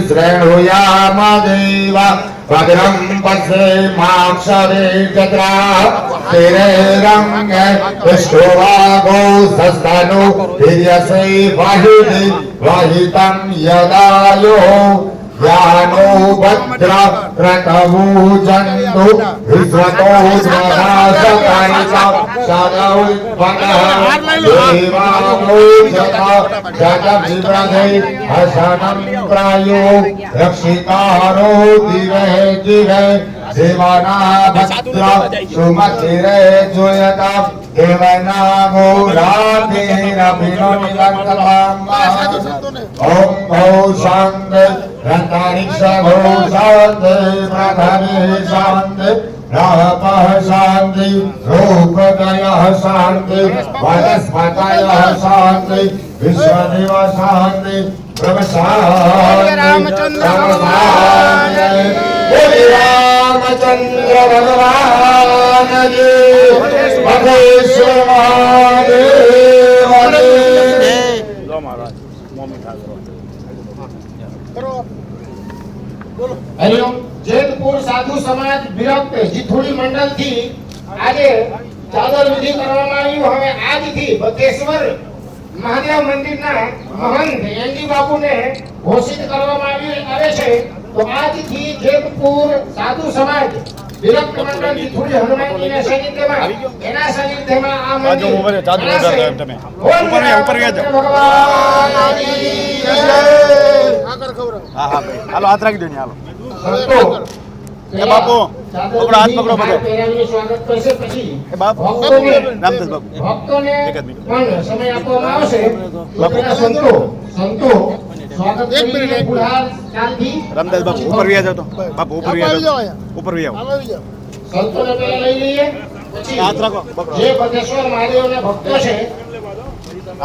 श्रेणुयाम देव भद्रं पश्येमाक्षरे चत्रा तेरे रंग विष्णुवागो सस्तनु हिर्यसे वाहिदि वाहितं यदायो यानो भद्र क्रतवो जन्तु विश्वतो द्रहासकारिता सदौ वनः देवागो जगविव्रधे हसनं प्रायो रक्षितारो दिवे दिवे देवाना भद्र सुमतिरे जोयता देवनामो राधेरभिनोनिलङ्कलाम् ॐ भौ शान्ति रन्तरिक्षभो शान्ति प्रधने शान्ति रापः शान्ति रूपदयः शान्ति वनस्पतयः शान्ति विश्वदेव शान्ति रामचंद्र भगवान जी महेश्वर महादेव हरिओम। જેતપુર સાધુ સમાજ વિરક્ત જીથુડી મંડળ થી આજે ચાદર વિધિ કરવામાં આવ્યું। હવે આજથી બકેશ્વર મહાદેવ મંદિરના મહંત એનજી બાપુને ઘોષિત કરવામાં આવે છે। તો આજથી જેતપુર સાધુ સમાજ વિરક્ત મંડળ જીથુડી હનુમાનજીના સાનિધ્યમાં એના સાનિધ્યમાં આ મંદિર તમે ઉપર ગયા જાઓ ભગવાન કી જય। હા હા ભાઈ હાલો હાથ રાખી દો ને હાલો એ બાપુ પકડો હાથ પકડો બધો સ્વાગત કરશે। પછી એ બાપુ રામદાસ બાપુ ભક્તોને પણ સમય આપવામાં આવશે। ભક્તના સંતો સ્વાગત કરીને ફૂલહાર ચાલથી રામદાસ બાપુ ઉપર વ્યા જાવ। તો બાપુ ઉપર વ્યા જાવ ઉપર વ્યા સંતોને પહેલા લઈ લઈએ પછી હાથ રાખો જે બકેશ્વર મહાદેવના ભક્તો છે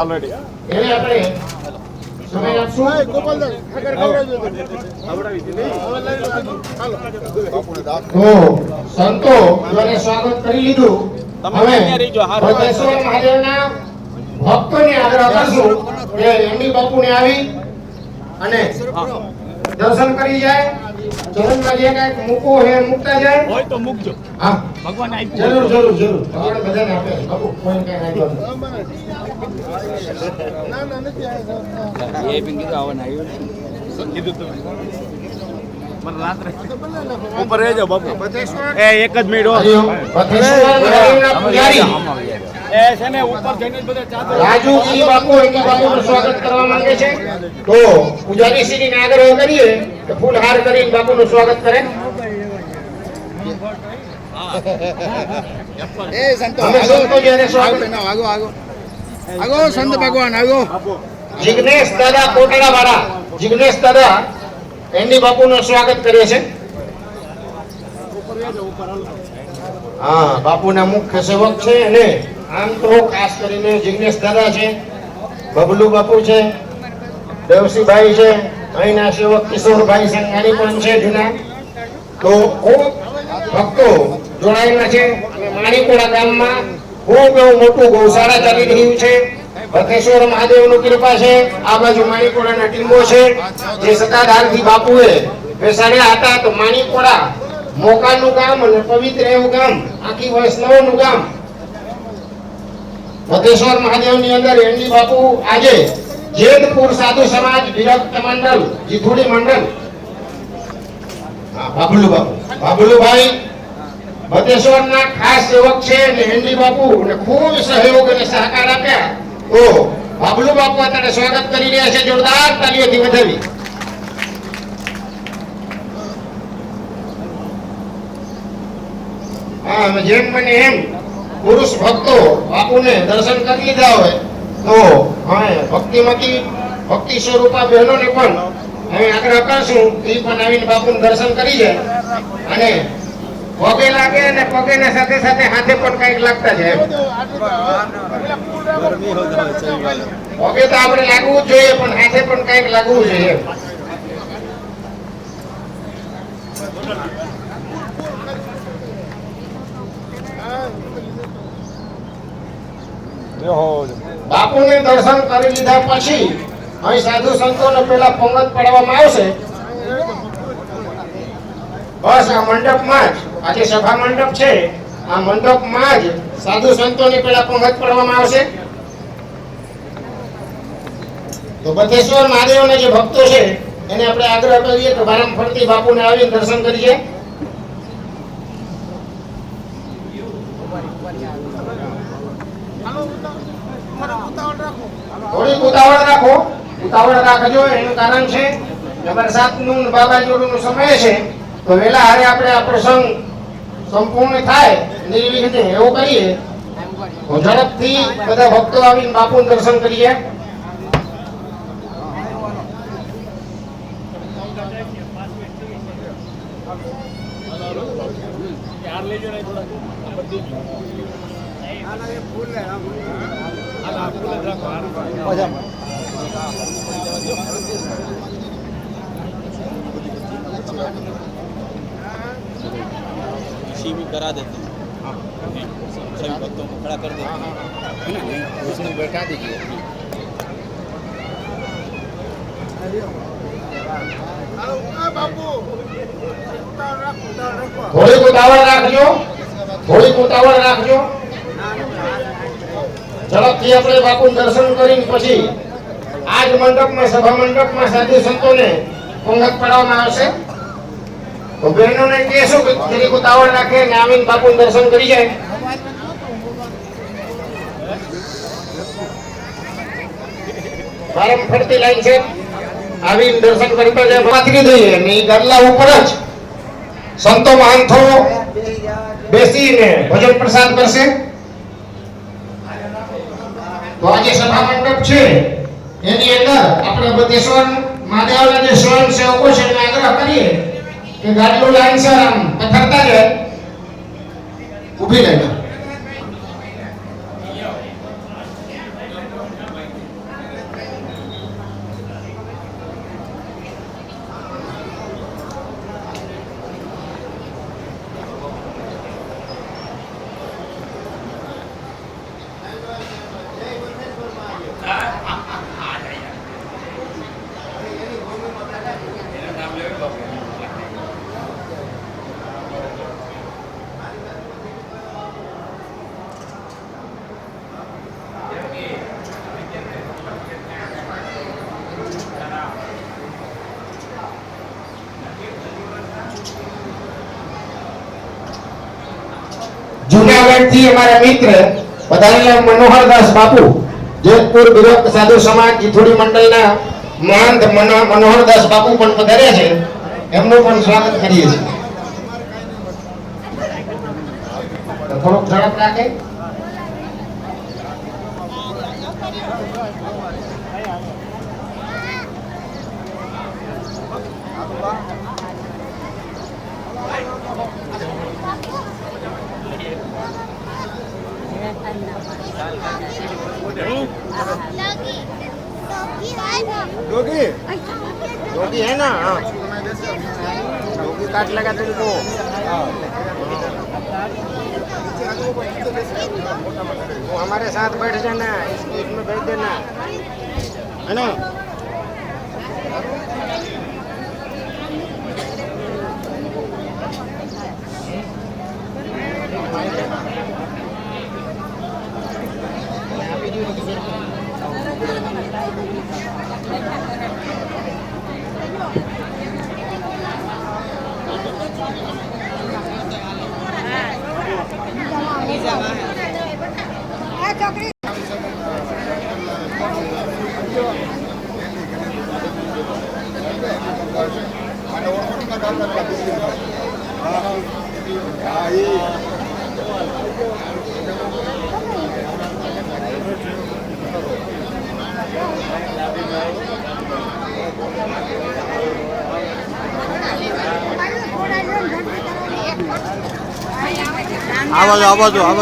ઓલરેડી એને આપણે સમય આપશું। ગોપાલદાસ આગળ ખવડાવજો ખવડાવી દે તો સંતો દ્વારા સ્વાગત કરી લીધું। હવે બકેશ્વર મહાદેવના ભક્તોને આગ્રહ કરશું કે એમની બાપુને આવી અને દર્શન કરી જાય। ચરણમાં જે કાંઈક મૂકવો હે મૂકતા જાય હોય તો મૂકજો। હા ભગવાન આપ્યું જરૂર જરૂર જરૂર ભગવાન બધાને આપે બાપુ કોઈ કાંઈ આપ્યો ના ના નથી આવ્યો એ બિંગી આવવાનું આવ્યું કીધું તમે મને રાત ઉપર રહી જાવ બાપુ એ એક જ મિનિટ હો બકેશ્વર મહાદેવના પૂજારી એ છે ને ઉપર જઈને બધા ચાદર રાજુજી બાપુ એમના બાપુનું સ્વાગત કરવા માંગે છે। તો પૂજારી શ્રીને આગ્રહ કરીએ કે ફૂલહાર કરીને બાપુનું સ્વાગત કરે। એ સંતો આગો આગો આગો સંત ભગવાન આગો। જિગ્નેશ દાદા કોટડા વાળા જિગ્નેશ દાદા એમની બાપુનું સ્વાગત કરે છે। હા બાપુના મુખ્ય સેવક છે અને આમ તો ખાસ કરીને જિગ્નેશ દાદા છે, બબલુ બાપુ છે, દેવસીભાઈ છે, અહીંના સેવક કિશોરભાઈ સંઘાણી પણ છે જૂના। તો ખૂબ ભક્તો જોડાયેલા છે અને માણીકોડા ગામમાં ખૂબ એવું મોટું ગૌશાળા ચાલી રહ્યું છે। બકેશ્વર મહાદેવનું કૃપા છે। આ બાજુ માણીકોડાના ટીમો છે જે સત્તાધારથી બાપુએ બેસાડ્યા હતા। તો માણીકોડા મોકાનું ગામ અને પવિત્ર એવું ગામ આખી વૈષ્ણવનું ગામ બકેશ્વર મહાદેવની અંદર એમની બાપુ આજે જેતપુર સાધુ સમાજ વિરક્ત મંડળ જીથુડી મંડળ બાબુલુ બાપુ બાબુલુભાઈ બકેશ્વરના ખાસ સેવક છે અને એમની બાપુ ને ખૂબ સહયોગ અને સહકાર આપ્યા। તો બાબુલુ બાપુ અત્યારે સ્વાગત કરી રહ્યા છે, જોરદાર તાલીઓથી વધાવી। હા જેમ બને એમ પુરુષ ભક્તો બાપુને દર્શન કરી લીધા હોય તો હવે ભક્તિ સ્વરૂપા બહેનોને પણ હવે આગ્રહ કરશું એ પણ આવીને બાપુનું દર્શન કરી જાય અને પગે લાગે અને પગેના સાથે સાથે હાથે પણ કંઈક લાગતા જાય। પગે તો આપણે લાગવું જ જોઈએ પણ હાથે પણ કંઈક લાગવું જોઈએ। બાપુને દર્શન કરી લીધા પછી અહીં સાધુ સંતોને પેલા પંગત પાડવામાં આવશે બસ આ મંડપમાં જ, આજે સભા મંડપ છે, આ મંડપમાં જ સાધુ સંતોની પેલા પંગત પડવામાં આવશે. તો બથેશ્વર મહાદેવના જે ભક્તો છે એને આપણે આગ્રહ કરીએ તો વારમ ફરતી બાપુને આવીને દર્શન કરીએ. થોડીક ઉતાવળ રાખો, ઉતાવળ રાખજો. એનું કારણ છે કે વરસાદનું વાવાઝોડુંનો સમય છે, તો વહેલા હારે આપણે આ પ્રસંગ સંપૂર્ણ થાય નિર્વિઘ્ને એવું કરીએ તો ઝડપથી બધા ભક્તો આવીને બાપુનું દર્શન કરીએ. करा देते सभी भक्तों को खड़ा कर देते हैं, उसमें बैठा दीजिए. થોડીક ઉતાવળ રાખજો, થોડીક ઉતાવળ રાખજો. ઝડપથી આપણે બાપુનું દર્શન કરીને પછી આ જ મંડપમાં, સભા મંડપમાં સાધુ સંતોને પંગત પડાવવામાં આવશે. તો બહેનોને કહેશું કે થોડીક ઉતાવળ રાખે ને આવીને બાપુનું દર્શન કરી જાય. વારમ ફરતી લાઈન છે, આવીને દર્શન કરતા જાય. પાથરી દઈએ અને એ ગરલા ઉપર જ સંતો મહંતો બેસીને ભોજન પ્રસાદ કરશે. તો આજે સભા મંડપ છે એની અંદર આપણે બથેશ્વર મહાદેવના જે સ્વયંસેવકો છે એને આગ્રહ કરીએ કે ગાડીઓ લાઈનસર આમ પથરતા જાય, ઊભી રહેજો. જુનાગઢથી અમારા મિત્ર પધારેલા મનોહરદાસ બાપુ, જેતપુર વિરક્ત સાધુ સમાજ જીથોડી મંડળના મહંત મનોહરદાસ બાપુ પણ પધાર્યા છે. એમનું પણ સ્વાગત કરીએ છીએ. થોડોક ઝડપ રાખે. डोगी डोगी है ना, हाँ डोगी काट लगा तेरे को. वो हमारे साथ बैठ जाना, इसमें बैठ देना है ना. આવાજો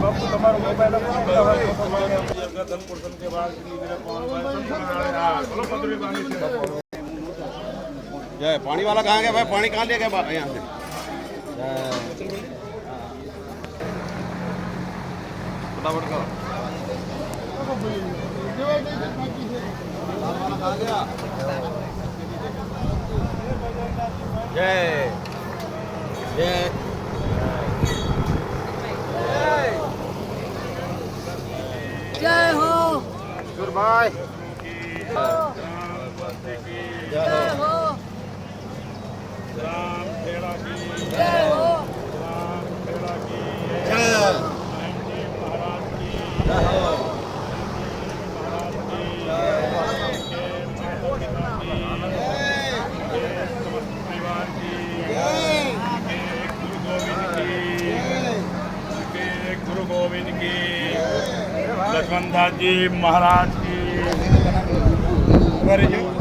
બાપુ તમારો મોબાઈલ ધનપુર સંતે બાળ શ્રી વિરપવાન ભાઈ સંતનાળે આ ભલો પદરી બાંધી છે. जय पानी वाला कहाँ गया भाई? पानी कहाँ ले गया यहाँ से? फटाफट करो। जय जय जय हो भाई जय हो राम खेड़ा की जय हो राम खेड़ा की जय महाराज की परिवार की गुरु गोविंद की लक्ष्मण दास जी महाराज की वेरी गुड।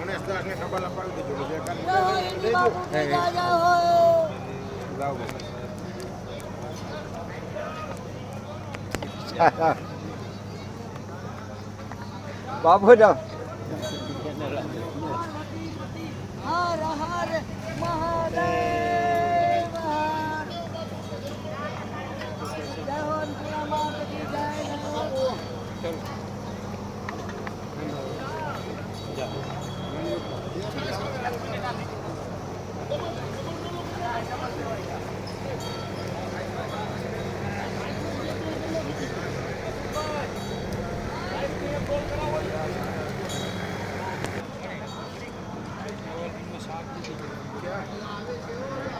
ગણેશ દાસ ને ટપાલ અપાવી દીધું जय हो इंडी बाबू की जय हो बाबू जाओ हर हर महादेव जय हो अन्नपूर्णा माता की जय हो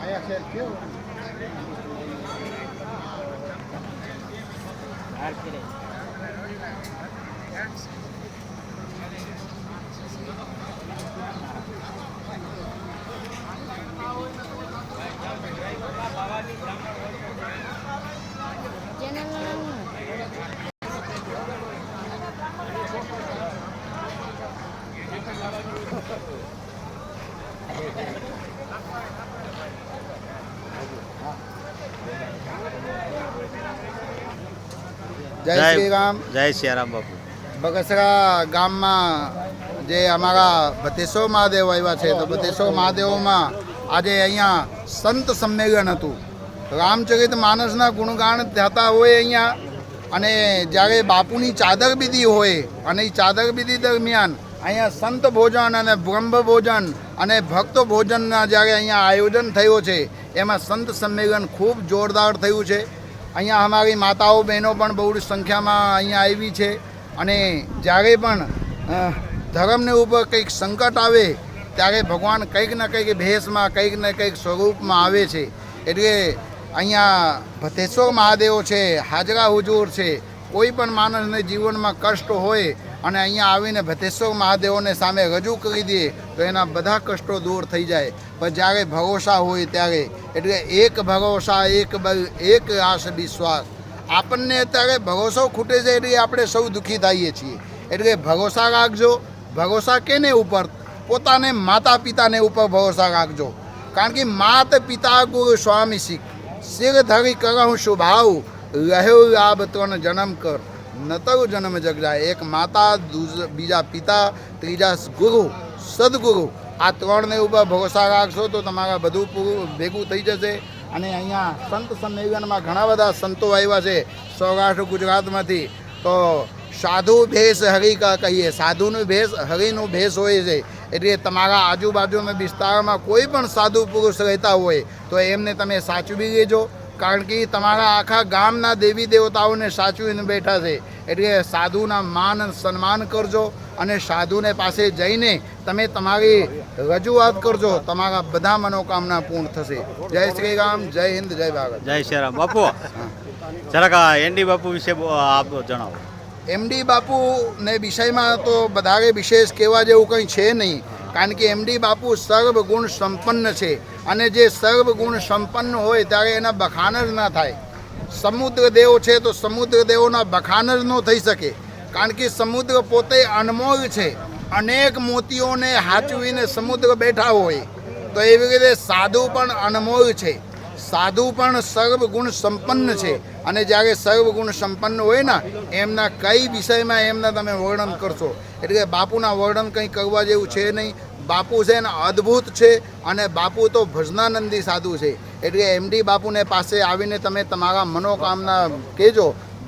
આયા છે કેવું જય શ્રી રામ જય સિયારામ બાપુ બગસરા ગામમાં જે અમારા ભતેશ્વર મહાદેવ આવ્યા છે તો ભતેશ્વર મહાદેવમાં આજે અહીંયા સંત સંમેલન હતું. રામચરિત માનસના ગુણગાન થતા હોય અહીંયા, અને જ્યારે બાપુની ચાદર બીધી હોય અને એ ચાદર બીધી દરમિયાન અહીંયા સંત ભોજન અને બ્રહ્મ ભોજન અને ભક્ત ભોજનના જ્યારે અહીંયા આયોજન થયું છે એમાં સંત સંમેલન ખૂબ જોરદાર થયું છે. અહીંયા અમારી માતાઓ બહેનો પણ બહુ સંખ્યામાં અહીંયા આવી છે, અને જ્યારે પણ ધર્મને ઉપર કંઈક સંકટ આવે ત્યારે ભગવાન કંઈક ને કંઈક ભેષમાં કંઈક ને કંઈક સ્વરૂપમાં આવે છે. એટલે અહીંયા ભતેશ્વર મહાદેવ છે, હાજરા હુજૂર છે. કોઈ પણ માણસને જીવનમાં કષ્ટ હોય અને અહીંયા આવીને ભતેશ્વર મહાદેવને સામે રજૂ કરી દે તો એના બધા કષ્ટો દૂર થઈ જાય. પણ જ્યારે ભરોસા હોય ત્યારે, એટલે એક ભરોસા એક આશ વિશ્વાસ. આપણને અત્યારે ભરોસો ખૂટે છે એટલે આપણે સૌ દુઃખી થઈએ છીએ. એટલે ભરોસા રાખજો. ભરોસા કેને ઉપર? પોતાને માતા પિતાને ઉપર ભરોસા રાખજો. કારણ કે માત પિતા ગુરુ સ્વામી શીખ શિર ધરી કરહું શુભાવ રહ્યો લાભ ત્રણ જન્મ કર નતરું જન્મ જગ જાય. એક માતા, બીજા પિતા, ત્રીજા ગુરુ સદગુરુ. આ ત્રણને ઉપર ભરોસા રાખશો તો તમારા બધું પૂરું ભેગું થઈ જશે. અને અહીંયા સંત સંમેલનમાં ઘણા બધા સંતો આવ્યા છે સૌરાષ્ટ્ર ગુજરાતમાંથી. તો સાધુ ભેષ હરિ કા કહીએ, સાધુનું ભેષ હરિનું ભેષ હોય છે. એટલે તમારા આજુબાજુના વિસ્તારમાં કોઈ પણ સાધુ પુરુષ રહેતા હોય તો એમને તમે સાચવી લેજો. કારણ કે તમારા આખા ગામના દેવી દેવતાઓને સાચવીને બેઠા છે. એટલે સાધુના માન સન્માન કરજો અને સાધુને પાસે જઈને તમે તમારી રજૂઆત કરજો, તમારા બધા મનોકામના પૂર્ણ થશે. જય શ્રી રામ, જય હિન્દ, જય ભારત. જય શ્રી રામ. બાપુ જરાક આ એનડી બાપુ વિશે આપ જણાવો. એમડી બાપુને વિષયમાં તો વધારે વિશેષ કહેવા જેવું કંઈ છે નહીં, કારણ કે એમડી બાપુ સર્વગુણ સંપન્ન છે, અને જે સર્વગુણ સંપન્ન હોય ત્યારે એના બખાન જ ના થાય. સમુદ્ર દેવ છે તો સમુદ્ર દેવોના બખાન જ ન થઈ શકે, કારણ કે સમુદ્ર પોતે અનમોલ છે. અનેક મોતીઓને હાચવીને સમુદ્ર બેઠા હોય, તો એવી રીતે સાધુ પણ અનમોલ છે. સાધુ પણ સર્વગુણ સંપન્ન છે, અને જ્યારે સર્વગુણ સંપન્ન હોય ને એમના કઈ વિષયમાં એમના તમે વર્ણન કરશો, એટલે બાપુના વર્ણન કંઈ કરવા જેવું છે નહીં. બાપુ છે ને અદ્ભુત છે, અને બાપુ તો ભજનાનંદી સાધુ છે. એટલે એમડી બાપુને પાસે આવીને તમે તમારા મનોકામના કહેજો,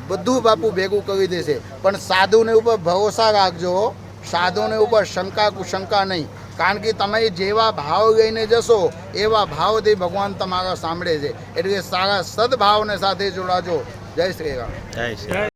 બધું બાપુ ભેગું કરી દેશે. પણ સાધુને ઉપર ભરોસા રાખજો, સાધુને ઉપર શંકા કુશંકા નહીં, કારણ કે તમે જેવા ભાવ લઈને જશો એવા ભાવથી ભગવાન તમારા સાંભળે છે. એટલે સારા સદભાવને સાથે જોડાજો. જય શ્રી રામ. જય શ્રી રામ.